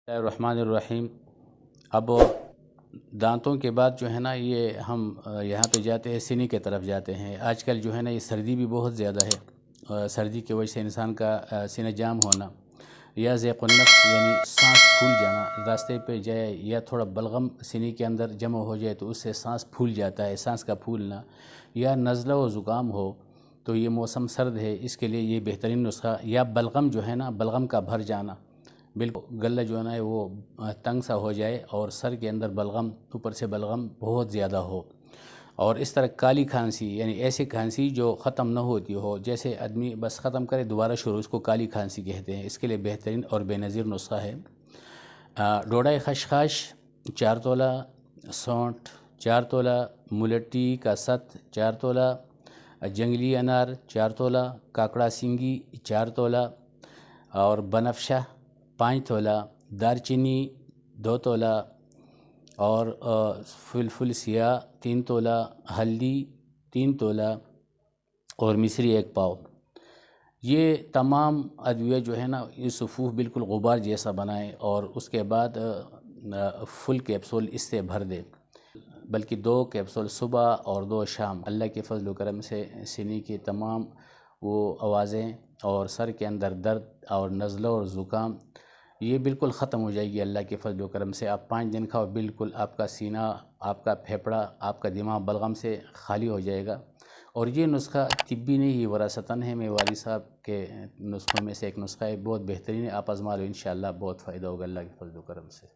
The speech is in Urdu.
الرحمن الرحیم۔ اب دانتوں کے بعد جو ہے نا یہ ہم یہاں پہ جاتے ہیں سینے کی طرف جاتے ہیں۔ آج کل جو ہے نا یہ سردی بھی بہت زیادہ ہے، سردی کی وجہ سے انسان کا سینہ جام ہونا یا ضیق النفس یعنی سانس پھول جانا، راستے پہ جائے یا تھوڑا بلغم سینے کے اندر جمع ہو جائے تو اس سے سانس پھول جاتا ہے، سانس کا پھولنا یا نزلہ و زکام ہو تو یہ موسم سرد ہے، اس کے لیے یہ بہترین نسخہ یا بلغم جو ہے نا بلغم کا بھر جانا، بالکل گلہ جو ہے نا وہ تنگ سا ہو جائے اور سر کے اندر بلغم، اوپر سے بلغم بہت زیادہ ہو، اور اس طرح کالی کھانسی یعنی ایسی کھانسی جو ختم نہ ہوتی ہو، جیسے آدمی بس ختم کرے دوبارہ شروع، اس کو کالی کھانسی کہتے ہیں۔ اس کے لیے بہترین اور بے نظیر نسخہ ہے ڈوڈھائی خشخاش 4 تولہ، سونٹھ 4 تولہ، ملٹی کا ست 4 تولہ، جنگلی انار 4 تولہ، کاکڑا سینگی 4 تولہ اور بنفشہ 5 تولہ، دارچینی 2 تولہ اور فلفل سیاہ 3 تولہ، ہلدی 3 تولہ اور مصری 1 پاؤ۔ یہ تمام ادویہ جو ہے نا یہ صفوف بالکل غبار جیسا بنائیں اور اس کے بعد فل کیپسول اس سے بھر دیں، بلکہ 2 کیپسول صبح اور 2 شام۔ اللہ کے فضل و کرم سے سینے کی تمام وہ آوازیں اور سر کے اندر درد اور نزلہ اور زکام یہ بالکل ختم ہو جائے گی اللہ کے فضل و کرم سے۔ آپ 5 دن کھاؤ، بالکل آپ کا سینہ، آپ کا پھیپھڑا، آپ کا دماغ بلغم سے خالی ہو جائے گا۔ اور یہ نسخہ طبی نہیں، یہ وراثتاً ہے، میرے والد صاحب کے نسخوں میں سے ایک نسخہ ہے، بہت بہترین ہے، آپ آزما لو، انشاءاللہ بہت فائدہ ہوگا اللہ کے فضل و کرم سے۔